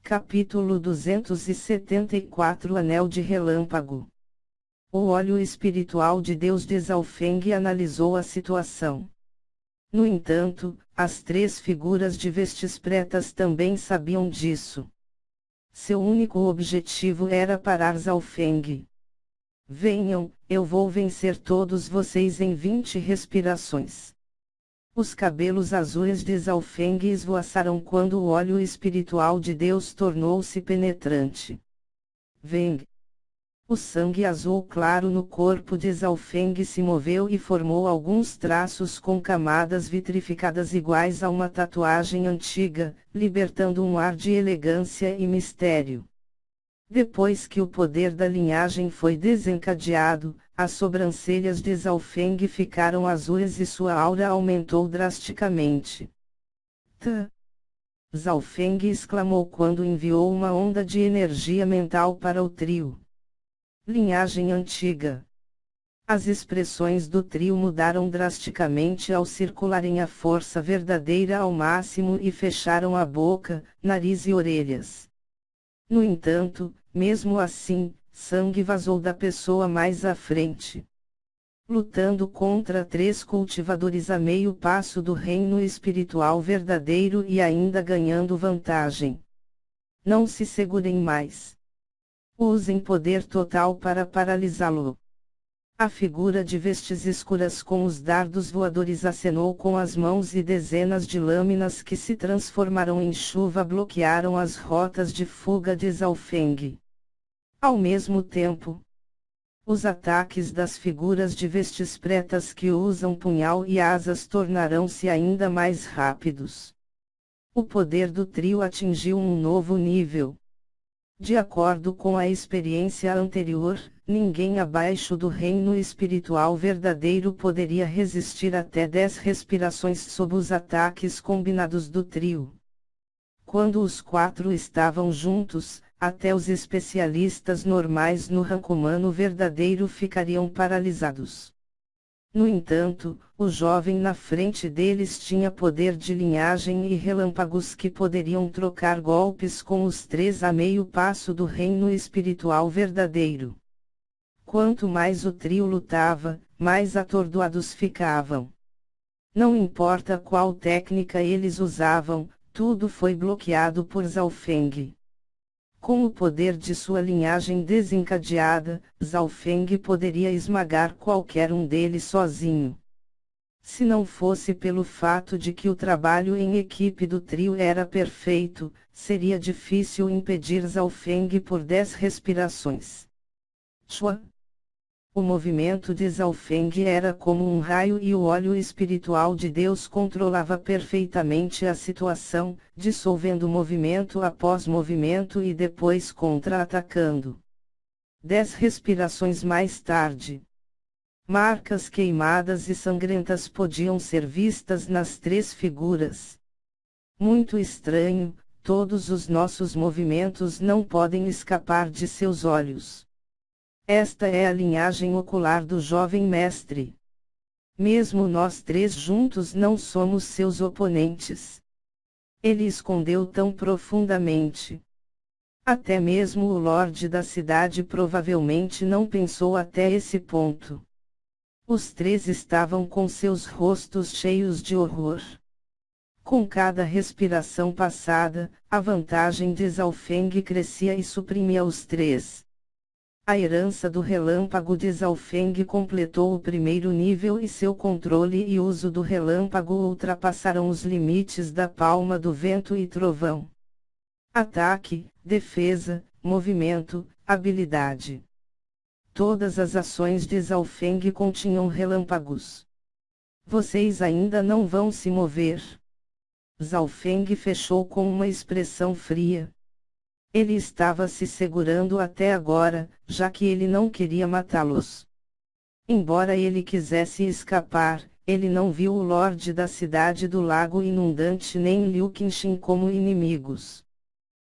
Capítulo 274 Anel de Relâmpago. O olho espiritual de Deus de Zhaofeng analisou a situação. No entanto, as três figuras de vestes pretas também sabiam disso. Seu único objetivo era parar Zhaofeng. Venham, eu vou vencer todos vocês em 20 respirações. Os cabelos azuis de Zhaofeng esvoaçaram quando o óleo espiritual de Deus tornou-se penetrante. Veng. O sangue azul claro no corpo de Zhaofeng se moveu e formou alguns traços com camadas vitrificadas iguais a uma tatuagem antiga, libertando um ar de elegância e mistério. Depois que o poder da linhagem foi desencadeado, as sobrancelhas de Zhaofeng ficaram azuis e sua aura aumentou drasticamente. Zhaofeng exclamou quando enviou uma onda de energia mental para o trio. Linhagem antiga. As expressões do trio mudaram drasticamente ao circularem a força verdadeira ao máximo e fecharam a boca, nariz e orelhas. No entanto, mesmo assim, sangue vazou da pessoa mais à frente. Lutando contra três cultivadores a meio passo do reino espiritual verdadeiro e ainda ganhando vantagem. Não se segurem mais. Usem poder total para paralisá-lo. A figura de vestes escuras com os dardos voadores acenou com as mãos e dezenas de lâminas que se transformaram em chuva bloquearam as rotas de fuga de Zhaofeng. Ao mesmo tempo, os ataques das figuras de vestes pretas que usam punhal e asas tornarão-se ainda mais rápidos. O poder do trio atingiu um novo nível. De acordo com a experiência anterior, ninguém abaixo do reino espiritual verdadeiro poderia resistir até 10 respirações sob os ataques combinados do trio. Quando os quatro estavam juntos, até os especialistas normais no rank humano verdadeiro ficariam paralisados. No entanto, o jovem na frente deles tinha poder de linhagem e relâmpagos que poderiam trocar golpes com os três a meio passo do reino espiritual verdadeiro. Quanto mais o trio lutava, mais atordoados ficavam. Não importa qual técnica eles usavam, tudo foi bloqueado por Zhaofeng. Com o poder de sua linhagem desencadeada, Zhaofeng poderia esmagar qualquer um deles sozinho. Se não fosse pelo fato de que o trabalho em equipe do trio era perfeito, seria difícil impedir Zhaofeng por 10 respirações. Chua. O movimento de Zhaofeng era como um raio e o óleo espiritual de Deus controlava perfeitamente a situação, dissolvendo movimento após movimento e depois contra-atacando. 10 respirações mais tarde. Marcas queimadas e sangrentas podiam ser vistas nas três figuras. Muito estranho, todos os nossos movimentos não podem escapar de seus olhos. Esta é a linhagem ocular do jovem mestre. Mesmo nós três juntos não somos seus oponentes. Ele escondeu tão profundamente. Até mesmo o Lorde da cidade provavelmente não pensou até esse ponto. Os três estavam com seus rostos cheios de horror. Com cada respiração passada, a vantagem de Zhaofeng crescia e suprimia os três. A herança do relâmpago de Zhaofeng completou o primeiro nível e seu controle e uso do relâmpago ultrapassaram os limites da palma do vento e trovão. Ataque, defesa, movimento, habilidade. Todas as ações de Zhaofeng continham relâmpagos. Vocês ainda não vão se mover. Zhaofeng fechou com uma expressão fria. Ele estava se segurando até agora, já que ele não queria matá-los. Embora ele quisesse escapar, ele não viu o Lorde da Cidade do Lago Inundante nem Liu Qinxin como inimigos.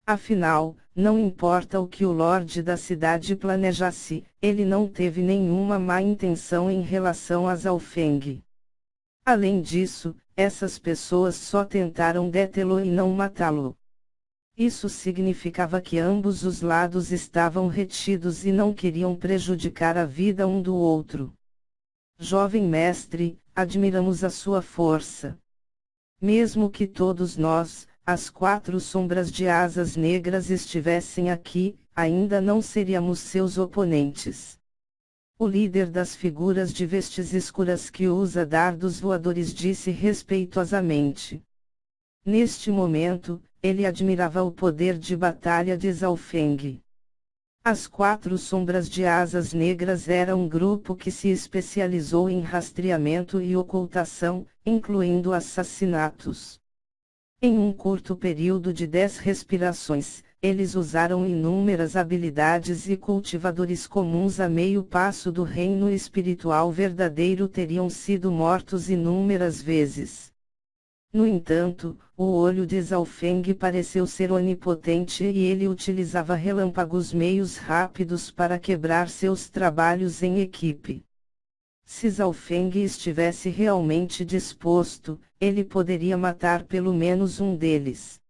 Afinal, não importa o que o Lorde da Cidade planejasse, ele não teve nenhuma má intenção em relação a Zhaofeng. Além disso, essas pessoas só tentaram detê-lo e não matá-lo. Isso significava que ambos os lados estavam retidos e não queriam prejudicar a vida um do outro. Jovem mestre, admiramos a sua força. Mesmo que todos nós, as 4 sombras de asas negras estivessem aqui, ainda não seríamos seus oponentes. O líder das figuras de vestes escuras que usa dardos voadores disse respeitosamente. Neste momento, ele admirava o poder de batalha de Zhaofeng. As 4 sombras de asas negras eram um grupo que se especializou em rastreamento e ocultação, incluindo assassinatos. Em um curto período de 10 respirações, eles usaram inúmeras habilidades e cultivadores comuns a meio passo do reino espiritual verdadeiro teriam sido mortos inúmeras vezes. No entanto, o olho de Zhaofeng pareceu ser onipotente e ele utilizava relâmpagos meios rápidos para quebrar seus trabalhos em equipe. Se Zhaofeng estivesse realmente disposto, ele poderia matar pelo menos um deles.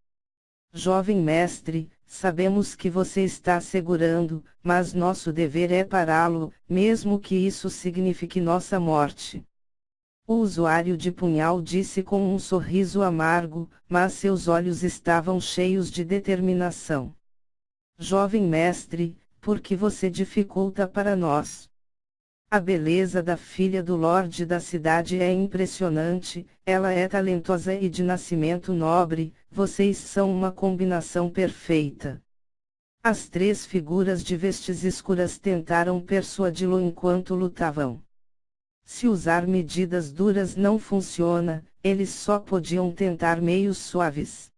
Jovem mestre, sabemos que você está segurando, mas nosso dever é pará-lo, mesmo que isso signifique nossa morte. O usuário de punhal disse com um sorriso amargo, mas seus olhos estavam cheios de determinação. Jovem mestre, por que você dificulta para nós? A beleza da filha do Lorde da cidade é impressionante, ela é talentosa e de nascimento nobre, vocês são uma combinação perfeita. As 3 figuras de vestes escuras tentaram persuadi-lo enquanto lutavam. Se usar medidas duras não funciona, eles só podiam tentar meios suaves.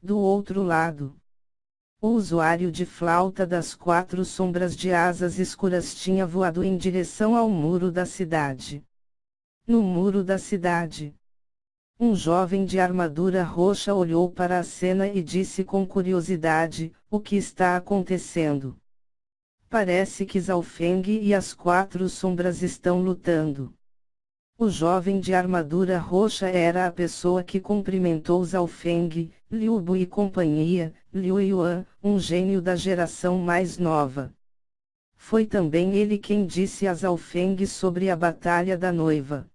Do outro lado, o usuário de flauta das 4 sombras de asas escuras tinha voado em direção ao muro da cidade. No muro da cidade, um jovem de armadura roxa olhou para a cena e disse com curiosidade: o que está acontecendo? Parece que Zhaofeng e as 4 sombras estão lutando. O jovem de armadura roxa era a pessoa que cumprimentou Zhaofeng, Liu Bu e companhia, Liu Yuan, um gênio da geração mais nova. Foi também ele quem disse a Zhaofeng sobre a batalha da noiva.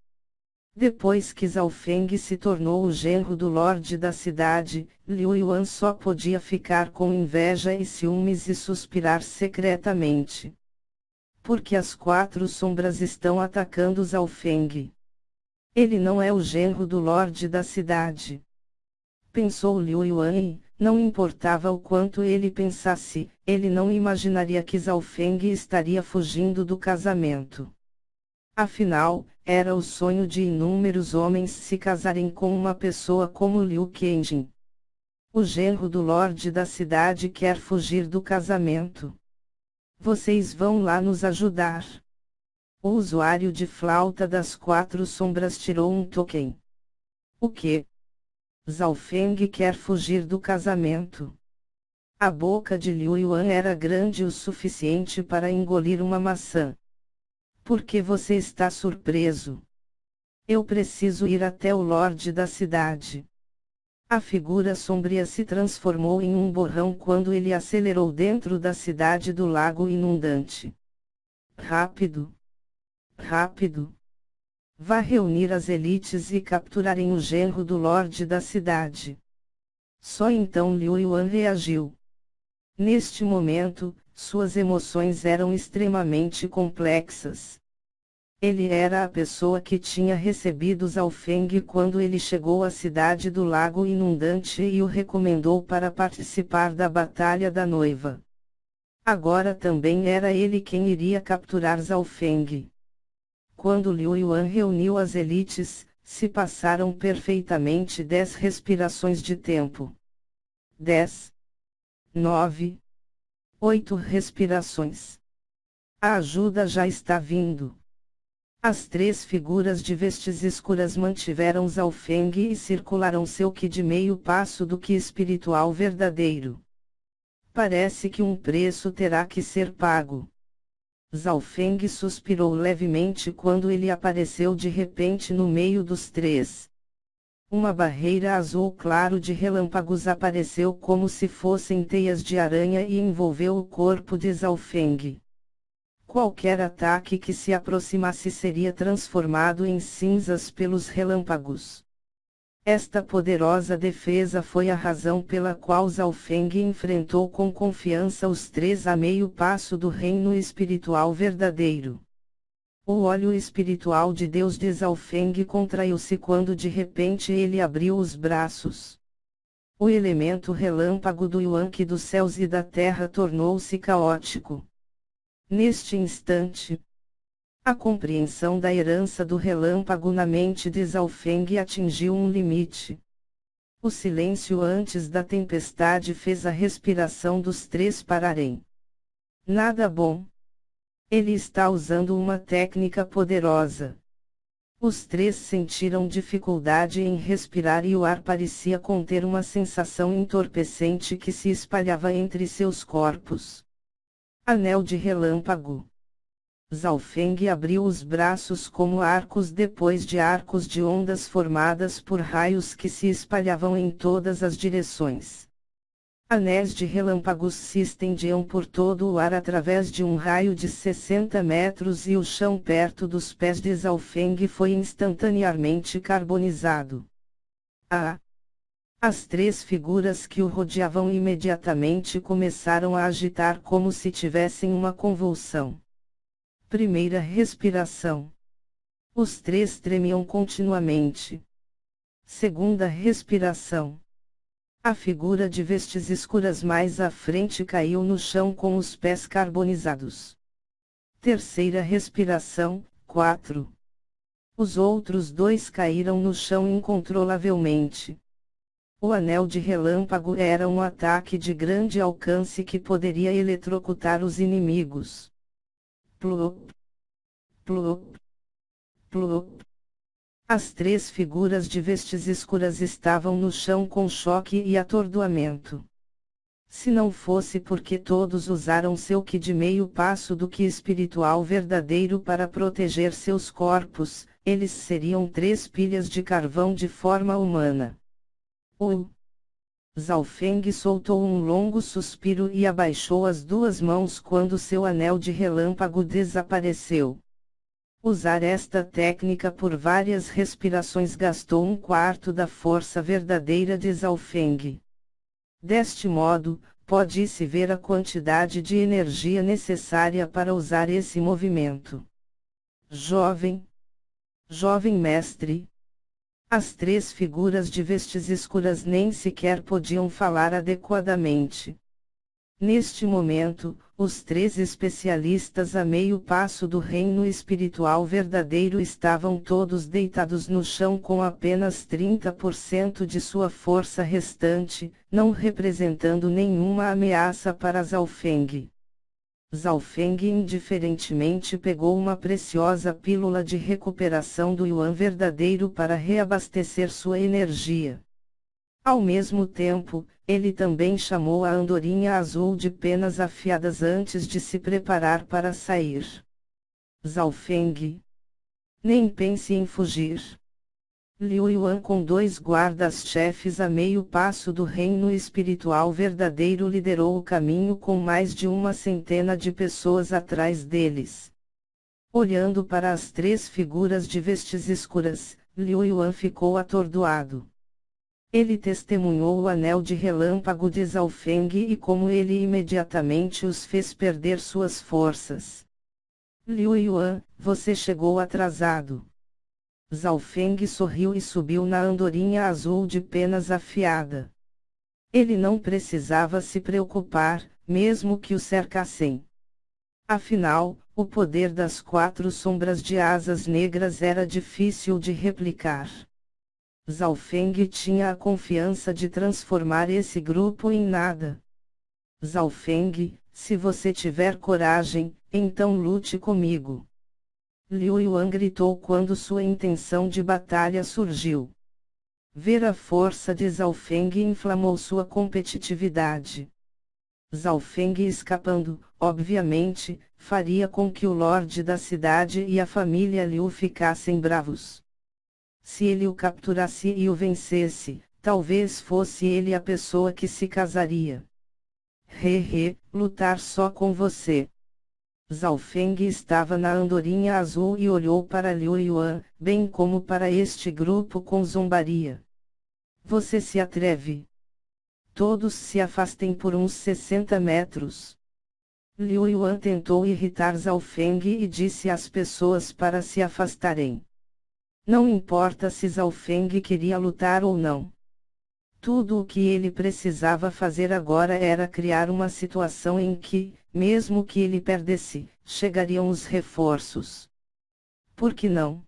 Depois que Zhaofeng se tornou o genro do Lorde da cidade, Liu Yuan só podia ficar com inveja e ciúmes e suspirar secretamente. Porque as 4 sombras estão atacando Zhaofeng. Ele não é o genro do Lorde da cidade. Pensou Liu Yuan e, não importava o quanto ele pensasse, ele não imaginaria que Zhaofeng estaria fugindo do casamento. Afinal, era o sonho de inúmeros homens se casarem com uma pessoa como Liu Kenjin. O genro do Lorde da cidade quer fugir do casamento. Vocês vão lá nos ajudar. O usuário de flauta das 4 sombras tirou um token. O que? Zhaofeng quer fugir do casamento. A boca de Liu Yuan era grande o suficiente para engolir uma maçã. Por que você está surpreso? Eu preciso ir até o Lorde da cidade. A figura sombria se transformou em um borrão quando ele acelerou dentro da cidade do lago inundante. Rápido! Rápido! Vá reunir as elites e capturarem o genro do Lorde da cidade. Só então Liu Yuan reagiu. Neste momento, suas emoções eram extremamente complexas. Ele era a pessoa que tinha recebido Zhaofeng quando ele chegou à cidade do lago inundante e o recomendou para participar da batalha da noiva. Agora também era ele quem iria capturar Zhaofeng. Quando Liu Yuan reuniu as elites, se passaram perfeitamente 10 respirações de tempo. 10. 9. 8 respirações. A ajuda já está vindo. As 3 figuras de vestes escuras mantiveram Zhaofeng e circularam seu Qi de meio passo do Qi espiritual verdadeiro. Parece que um preço terá que ser pago. Zhaofeng suspirou levemente quando ele apareceu de repente no meio dos 3. Uma barreira azul claro de relâmpagos apareceu como se fossem teias de aranha e envolveu o corpo de Zhao Feng. Qualquer ataque que se aproximasse seria transformado em cinzas pelos relâmpagos. Esta poderosa defesa foi a razão pela qual Zhao Feng enfrentou com confiança os três a meio passo do reino espiritual verdadeiro. O olho espiritual de Deus de Zhao Feng contraiu-se quando de repente ele abriu os braços. O elemento relâmpago do Yuan-Qi dos céus e da terra tornou-se caótico. Neste instante, a compreensão da herança do relâmpago na mente de Zhao Feng atingiu um limite. O silêncio antes da tempestade fez a respiração dos três pararem. Nada bom. Ele está usando uma técnica poderosa. Os três sentiram dificuldade em respirar e o ar parecia conter uma sensação entorpecente que se espalhava entre seus corpos. Anel de relâmpago. Zhao Feng abriu os braços como arcos depois de arcos de ondas formadas por raios que se espalhavam em todas as direções. Anéis de relâmpagos se estendiam por todo o ar através de um raio de 60 metros e o chão perto dos pés de Zhao Feng foi instantaneamente carbonizado. As três figuras que o rodeavam imediatamente começaram a agitar como se tivessem uma convulsão. Primeira respiração. Os três tremiam continuamente. Segunda respiração. A figura de vestes escuras mais à frente caiu no chão com os pés carbonizados. Terceira respiração, 4. Os outros dois caíram no chão incontrolavelmente. O anel de relâmpago era um ataque de grande alcance que poderia eletrocutar os inimigos. Plup, plup, plup. As três figuras de vestes escuras estavam no chão com choque e atordoamento. Se não fosse porque todos usaram seu ki de meio passo do ki espiritual verdadeiro para proteger seus corpos, eles seriam três pilhas de carvão de forma humana. Zhao Feng soltou um longo suspiro e abaixou as duas mãos quando seu anel de relâmpago desapareceu. Usar esta técnica por várias respirações gastou um quarto da força verdadeira de Zhao Feng. Deste modo, pode-se ver a quantidade de energia necessária para usar esse movimento. Jovem mestre. As três figuras de vestes escuras nem sequer podiam falar adequadamente. Neste momento, os três especialistas a meio passo do reino espiritual verdadeiro estavam todos deitados no chão com apenas 30% de sua força restante, não representando nenhuma ameaça para Zhao Feng. Zhao Feng indiferentemente pegou uma preciosa pílula de recuperação do Yuan verdadeiro para reabastecer sua energia. Ao mesmo tempo, ele também chamou a andorinha azul de penas afiadas antes de se preparar para sair. Zhao Feng. Nem pense em fugir. Liu Yuan com dois guardas-chefes a meio passo do reino espiritual verdadeiro liderou o caminho com mais de uma centena de pessoas atrás deles. Olhando para as três figuras de vestes escuras, Liu Yuan ficou atordoado. Ele testemunhou o anel de relâmpago de Zhao Feng e como ele imediatamente os fez perder suas forças. Liu Yuan, você chegou atrasado. Zhao Feng sorriu e subiu na andorinha azul de penas afiada. Ele não precisava se preocupar, mesmo que o cercassem. Afinal, o poder das quatro sombras de asas negras era difícil de replicar. Zhao Feng tinha a confiança de transformar esse grupo em nada. Zhao Feng, se você tiver coragem, então lute comigo. Liu Yuan gritou quando sua intenção de batalha surgiu. Ver a força de Zhao Feng inflamou sua competitividade. Zhao Feng escapando, obviamente, faria com que o Lorde da cidade e a família Liu ficassem bravos. Se ele o capturasse e o vencesse, talvez fosse ele a pessoa que se casaria. Lutar só com você. Zhao Feng estava na andorinha azul e olhou para Liu Yuan, bem como para este grupo com zombaria. Você se atreve? Todos se afastem por uns 60 metros. Liu Yuan tentou irritar Zhao Feng e disse às pessoas para se afastarem. Não importa se Zhao Feng queria lutar ou não. Tudo o que ele precisava fazer agora era criar uma situação em que, mesmo que ele perdesse, chegariam os reforços. Por que não?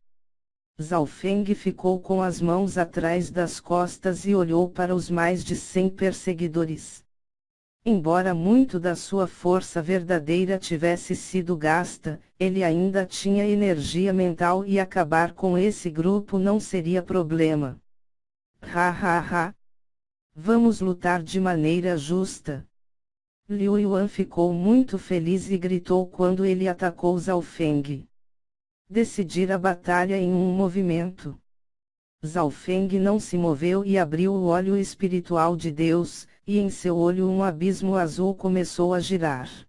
Zhao Feng ficou com as mãos atrás das costas e olhou para os mais de 100 perseguidores. Embora muito da sua força verdadeira tivesse sido gasta, ele ainda tinha energia mental e acabar com esse grupo não seria problema. Vamos lutar de maneira justa. Liu Yuan ficou muito feliz e gritou quando ele atacou Zhao Feng. Decidir a batalha em um movimento. Zhao Feng não se moveu e abriu o olho espiritual de Deus, e em seu olho um abismo azul começou a girar.